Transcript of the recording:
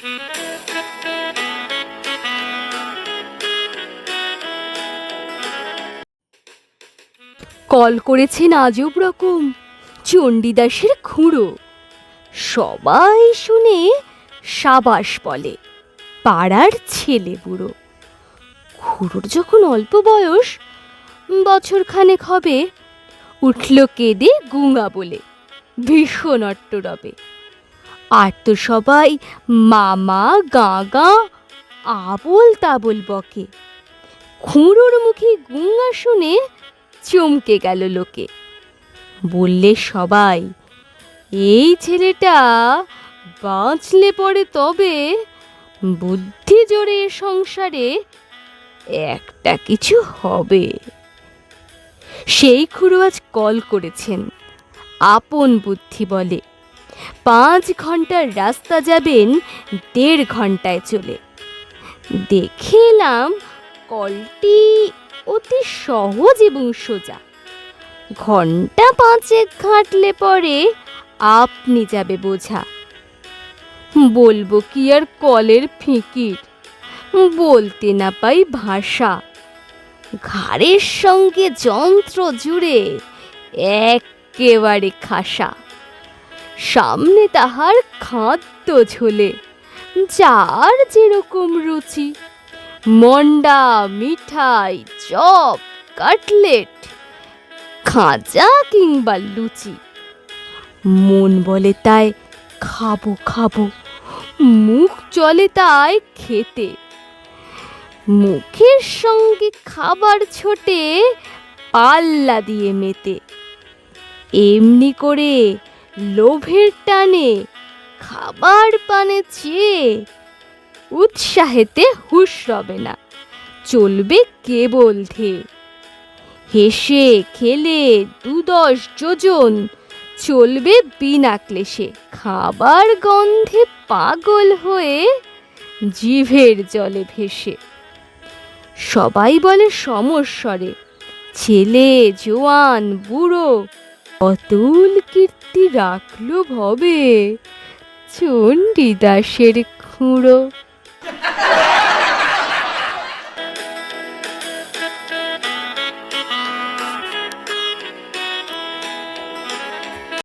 Call করেছেন আজব রকম চণ্ডীদাসের খুড়ো। সবাই শুনে সাবাস বলে, পাড়ার ছেলে বুড়ো। খুড়োর যখন অল্প বয়স, বছরখানেক হবে, উঠল কেঁদে গুঙা বলে, ভীষণ অট্টরবে। আর তো সবাই মামা গাঁগা আবোল তাবোল বকে। খুড়োর মুখে গুঙা শুনে চমকে গেল লোকে। বললে সবাই, এই ছেলেটা বাঁচলে পড়ে তবে বুদ্ধি জোরে সংসারে একটা কিছু হবে। সেই খুড়ো আজ কল করেছেন আপন বুদ্ধি বলে। 5 ঘন্টার রাস্তা যাবেন 1.5 ঘন্টায় চলে। দেখে এলাম কলটি অতি সহজ এবং সোজা। ঘন্টা 5 ঘাঁটলে পরে আপনি যাবে বোঝা। বলবো কি আর কলের ফিকির, বলতে না পাই ভাষা। ঘাড়ের সঙ্গে যন্ত্র জুড়ে একেবারে খাসা। সামনে তাহার খাদ্য ঝোলে, যার যেরকম রুচি। মন্ডা, মিঠাই, চপ, কাটলেট, খাজা কিংবা লুচি। মন বলে তাই খাবো খাবো, মুখ চলে তাই খেতে। মুখের সঙ্গে খাবার ছোটে পাল্লা দিয়ে মেতে। এমনি করে লোভের টানে খাবার পানে চেয়ে উৎসাহেতে হুঁশ রবে না, চলবে কেবল ধেয়ে। হেসে খেলে 2-10 যোজন চলবে বিনা ক্লেশে। খাবার গন্ধে পাগল হয়ে জিভের জলে ভেসে। সবাই বলে সমস্বরে, ছেলে জোয়ান বুড়ো অতুল কীর্তি রাখলো ভবে চণ্ডীদাসের খুড়ো।